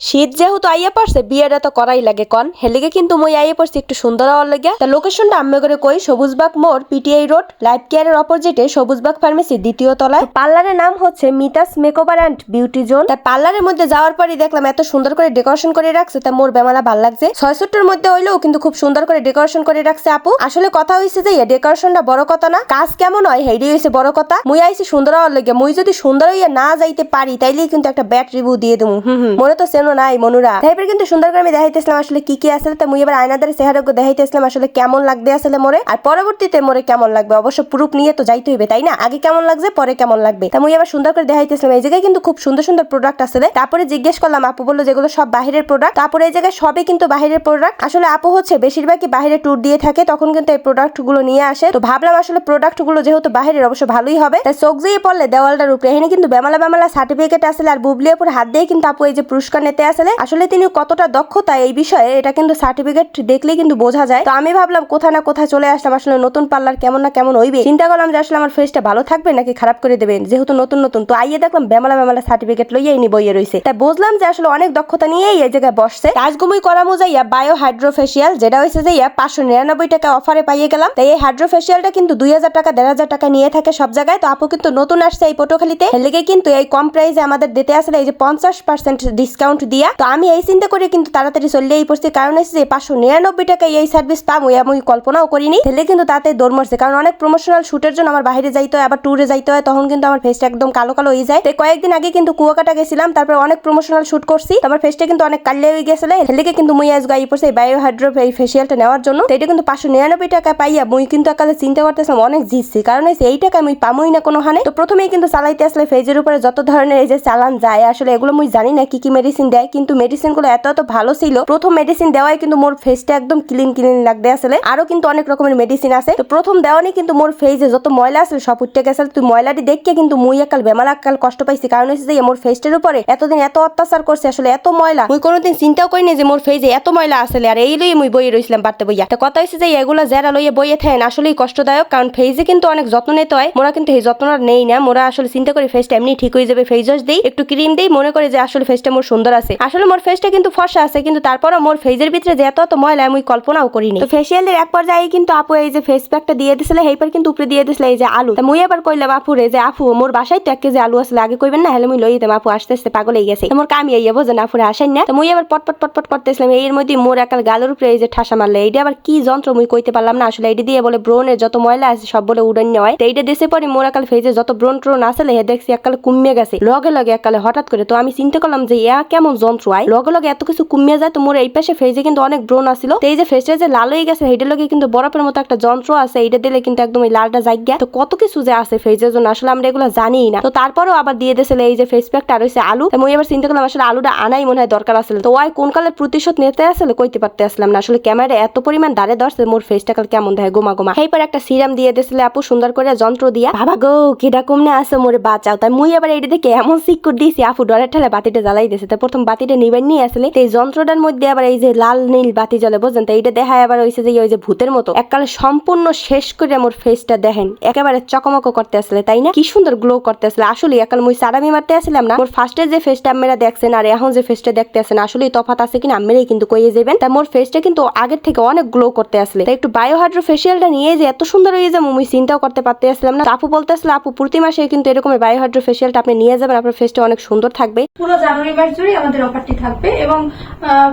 শীত যেহেতু আইয়া পড়ছে বিয়েটা তো করাই লাগে কন হেলিগে কিন্তু মই আইয়া পড়ছি একটু সুন্দর হওয়ার লাগে তা লোকেশনটা আমি করে কই সবুজবাগ মোড় পিটিআই রোড লাইফ কেয়ারের অপোজিটে সবুজবাগ ফার্মেসি দ্বিতীয় তলায় পার্লারের নাম হচ্ছে Mita's makeover and beauty zone. তা পার্লারের মধ্যে যাওয়ার পরই দেখলাম এত সুন্দর করে ডেকোরেশন করে রাখছে তা মোর বেমালা ভাল লাগছে ৬৬ মধ্যে হইলেও কিন্তু খুব সুন্দর করে ডেকোরেশন করে রাখছে আপু। আসলে কথা হইছে যে ডেকোরেশনটা বড় কথা না, কাজ কেমন হয় হেডি হইছে বড় কথা। মুই আইছি সুন্দর হওয়ার লাগে, মুই যদি সুন্দর হইয়া না যাইতে পারি তাইলেই কিন্তু একটা ব্যাড রিভিউ দিয়ে দেবো। মনে তো সেনো নাই মনুরা তাইপর কিন্তু সুন্দর করে আমি দেখাইতেছিলাম আসলে কি কি আসলে। তা মুই এবার আয়নাদারে চেহারাকে দেখাইতেছিলাম আসলে কেমন লাগবে আসলে মোরে, আর পরবর্তীতে মোরে কেমন লাগবে অবশ্য প্রুফ নিয়ে তো যাইতে হইবে তাই না, আগে কেমন লাগছে পরে কেমন লাগবে। তা মুই এবার সুন্দর করে দেখাইতেছিলাম এই জায়গায় কিন্তু খুব সুন্দর সুন্দর প্রোডাক্ট আসলে। তারপরে জিজ্ঞেস করলাম, আপু বললো যেগুলো সব বাহিরের প্রোডাক্ট। তারপরে এই জায়গায় সবই কিন্তু বাহিরের প্রোডাক্ট। আসলে আপু হচ্ছে বেশিরভাগই বাইরে ট্যুর দিয়ে থাকে, তখন কিন্তু এই প্রোডাক্ট গুলো নিয়ে আসে। তো ভাবলাম আসলে প্রোডাক্ট গুলো যেহেতু বাহিরের অবশ্য ভালোই হবে। তাই চোখ দিয়ে পড়লে দেওয়ালটার উপরে এখানে কিন্তু বেমালা বেমালা সার্টিফিকেট আসলে, আর বুবলিয়াপুর হাত দিয়ে কিন্তু আপু এই যে পুরস্কার নিতে আসলে। আসলে তিনি কতটা দক্ষতা এই বিষয়ে এটা কিন্তু সার্টিফিকেট দেখলেই কিন্তু বোঝা যায়। তো আমি ভাবলাম কোথা না কোথায় চলে আসলাম, আসলে নতুন পার্লার কেমন না কেমন হইবে। চিন্তা করলাম যে আসলে আমার ফেসটা ভালো থাকবে নাকি খারাপ করে দেবেন, যেহেতু নতুন নতুন। তো আইয়ে দেখলাম বেমালা বেমালা সার্টিফিকেট লইয়াই নি বইয়ে রয়েছে। তাই বুঝলাম যে আসলে অনেক দক্ষতা নিয়েই এই জায়গায় বসছে। কাজগুমই করা মোজাইয়া বায়ো হাইড্রোফেশিয়াল, যেটা হয়েছে যে 599 টাকা অফারে পাইয়ে গেলাম। তাই এই হাইড্রোফেশিয়ালটা কিন্তু 2000 টাকা 1500 টাকা নিয়ে থাকে সব জায়গায়। তো আপু কিন্তু নতুন আসছে এই পটুয়াখালীতে, লেগে কিন্তু এই কম প্রাইসে আমাদের দিতে আসলে এই যে 50% ডিসকাউন্ট দিয়া। তো আমি এই চিন্তা করে কিন্তু তাড়াতাড়ি চলেই পড়ছি, কারণ হচ্ছে যে 599 টাকায় এই সার্ভিস পাবো আমি কল্পনাও করিনি। তাহলে কিন্তু তাতে দৌড় মারছে, কারণ অনেক প্রমোশনাল শুটের জন্য আমার বাইরে যাইতে হয়, আবার ট্যুরে যাইতে হয়, তখন কিন্তু আমার ফেসটা একদম কালো কালো হয়ে যায়। তাই কয়েকদিন আগে কিন্তু কুয়াকাটা গেছিলাম, তারপর অনেক প্রমোশনাল শুট করছি, আমার ফেসটা কিন্তু অনেক কালো হয়ে গেছিল। হেলেকে কিন্তু মুই আজ গাই পড়ছে বায়ো হাইড্রো এই ফেসিয়ালটা নেওয়ার জন্য। তো এটা কিন্তু 599 টাকা পাইয়া মুই কিন্তু একালে চিন্তা করতেছিলাম অনেক জিতছি, কারণ এই টাকা মুই পামই না কোনো হানে। তো প্রথমেই কিন্তু চালাইতে আসলে ফেজের উপরে যত ধরনের এই যে চালান যায়, আসলে এগুলো মুই জানি না কি কি মেডিসিন দেয়, কিন্তু মেডিসিন গুলো এত এত ভালো ছিল। প্রথম মেডিসিন দেওয়াই কিন্তু মোর ফেসটা একদম ক্লিন ক্লিন লাগতে আসলে। আরো কিন্তু অনেক রকমের মেডিসিন আছে। তো প্রথম দেওয়ানি কিন্তু মোর ফেসে যত ময়লা আছে সব উঠতে গেছে। তুই ময়লাটি দেখে কিন্তু মুই একাল বেমালা একাল কষ্ট পাইছি, কারণ হচ্ছে যে মোর ফেসটার উপরে এতদিন এত অত্যাচার করছে, আসলে এত ময়লা মুই কোনোদিন চিন্তাও করিনি যে মোর ফেসে এত ময়লা আসলে। আর এই লইয়ে মুই বইয়ে রইছিলাম পারতে বইয়া। তো কথা হচ্ছে যে এগুলো যারা লইয়ে বইয়ে থাকেন আসলেই কষ্টদায়ক, কারণ ফেসে কিন্তু অনেক যত্ন নিতে হয়। মোরা কিন্তু এই যত্নটা নেই না, মোরা আসলে চিন্তা করি ফেসটা এমনি ঠিক হয়ে যাবে, ফেস ওয়াশ দেই একটু ক্রিম দেই, মনে করে যে আসলে ফেসটা মোর সুন্দর আছে। আসলে মোর ফেসটা কিন্তু ফর্সা আছে, কিন্তু তারপরও মোর ফেসের ভিতরে যে এত এত ময়লা আমি কল্পনাও করিনি। তো ফেসিয়ালের এক পর্যায়ে কিন্তু আপু এই যে ফেস প্যাকটা দিয়ে দিছিল, এইবার কিন্তু উপরে দিয়ে দিছিল এই যে আলু। তা মুই এবার কইলাম আপুরে যে আপু মোর বাসায় তো 1 কেজি আলু আসলে, আগে কইবেন না, হেলে মুই লই দিতাম। আপু আস্তে আস্তে পাগল হয়ে গেছে, মোর কামি আইয়া বোঝেন আপুরে আসেন না। তো মুই এবার পটপট পটপট করতেছিলাম, এর মধ্যে মোর একাল গালের উপরে এই যে ঠাসা মারলে। এইটা আবার কি যন্ত্র মুই কইতে পারলাম না আসলে। এইটা দিয়ে বলে ব্রনের যত ময়লা আছে সব বলে উড়ান নেওয়ায়। তো এইটা দেশে পরে মোর একাল ফেসে যত ব্রন ট্রন আসলে হে দেখছি একালে কমিয়ে গেছে লগে লগে একালে হঠাৎ করে। তো আমি চিন্তা করলাম যে কেমন যন্ত্র আয় লগে লগে এত কিছু কমিয়ে যায়। তো মোর এই পাশে ফেসে কিন্তু অনেক ব্রন আসছিল। তো এই যে ফেসটা যে লাল হয়ে গেছে এইটার লগে কিন্তু বরফের মতো একটা যন্ত্র আছে, এইটা দিলে কিন্তু একদম এই লালটা জায়গা। তো কত কিছু যে আছে ফেসের জন্য আসলে আমরা এগুলো জানিই না। তো তারপরেও আবার দিয়ে দিয়েছিল এই যে ফেস প্যাকটা আর হইছে আলু। মুই এবার চিন্তা করলাম আসলে আলুটা আনাই মনে হয় দরকার আসলে। তো ওই কোন কালের প্রতিশোধ নিতে আসলে কইতে পারতে আসলাম না আসলে। ক্যামেরা এত পরিমাণ দাঁড়ে ধরছে মোর ফেসটা কাল কেমন দেয় গোমা গোমা। এইবার একটা সিরাম দিয়ে দিয়েছিল আপু সুন্দর করে যন্ত্র দিয়া। বাবা গো কিডা কমনে আছে মোরে বাঁচাও। তাই মুই এবার এইটা দেখে এমন সিক্কুর দিয়েছি, আপু ডরের ঠেলে বাতিটা জ্বালাই দিয়েছে। তো প্রথম বাতিটা নিবেন নিয়ে আসলে এই যন্ত্রটার মধ্যে আবার এই যে লাল নীল বাতি জ্বলে বুঝলেন। তো এইটা দেখা আবার হয়েছে যে ওই যে ভূতের মতো এককালে সম্পূর্ণ শেষ করে মোর ফেসটা দেখেন একেবারে চকমক করতে আসলে, তাই না? কি সুন্দর গ্লো করতে আসলে। আসলে একাল মুই সারামি মারতে আসলাম না। মোর ফার্স্টে যে ফেসটা আপনারা দেখছেন আর এখন যে ফেসটা দেখতে আসেন আসলেই তফাৎ আছে কিনা আপনারাই কিন্তু কইয়ে যাবেন। তা মোর ফেসটা কিন্তু আগের থেকে অনেক গ্লো করতে আসলে। তাই একটু বায়ো হাইড্রো ফেশিয়ালটা নিয়ে যে এত সুন্দর হয়ে যাবো মুই চিন্তাও করতে পারতে আসলাম না। আপু বলতে আসলে আপু প্রতি মাসে কিন্তু এরকম বায়ো হাইড্রো ফেশিয়ালটা আপনি নিয়ে যাবেন, আপনার ফেসটা অনেক সুন্দর থাকবে। পুরো জানুয়ারি মাস জুড়ে আমাদের অফারটি থাকবে এবং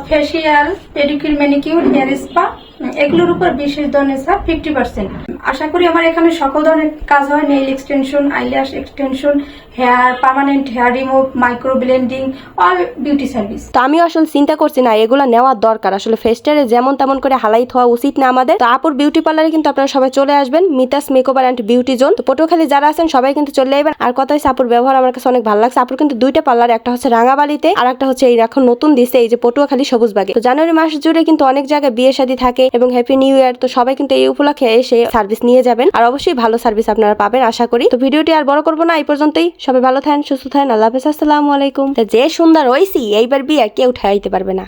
facial, pedicure, manicure, hair spa এগুলোর উপর বিশেষ ধরনের ছাড় 50%। আশা করি আমার এখানে সকল ধরনের কাজ হয়, nail extension, eyelash extension, hair permanent hair remove, micro blending, all beauty service. তো আমি আসলে চিন্তা করছি না এগুলো নেওয়ার দরকার, আসলে ফেসটারে যেমন তেমন করে হালাই থওয়া উচিত না আমাদের। তো আপুর বিউটি পার্লারে কিন্তু আপনারা সবাই চলে আসবেন, Mita's makeover and beauty zone. তো পটুয়াখালী যারা আছেন সবাই কিন্তু চলে আসবেন। আর কথা হচ্ছে আপুর ব্যবহার আমার কাছে অনেক ভালো লাগছে। আপুর কিন্তু 2টা পার্লার, একটা হচ্ছে রাঙাবালিতে আর একটা হচ্ছে এই এখন নতুন দিছে এই যে পটুয়াখালী সবুজবাগে। তো জানুয়ারি মাস জুড়ে কিন্তু অনেক জায়গায় বিয়ে শাদী থাকে এবং হ্যাপি নিউ ইয়ার। তো সবাই কিন্তু এই উপলক্ষে এসে সার্ভিস নিয়ে যাবেন, আর অবশ্যই ভালো সার্ভিস আপনারা পাবেন আশা করি। তো ভিডিওটি আর বড় করবো না, এই পর্যন্তই। সবাই ভালো থাকেন, সুস্থ থাকেন, আল্লাহ হাফেজ, আসসালামু আলাইকুম। যে সুন্দর হইছি এইবার বিয়ে কেউ ঠেকাইতে পারবে না।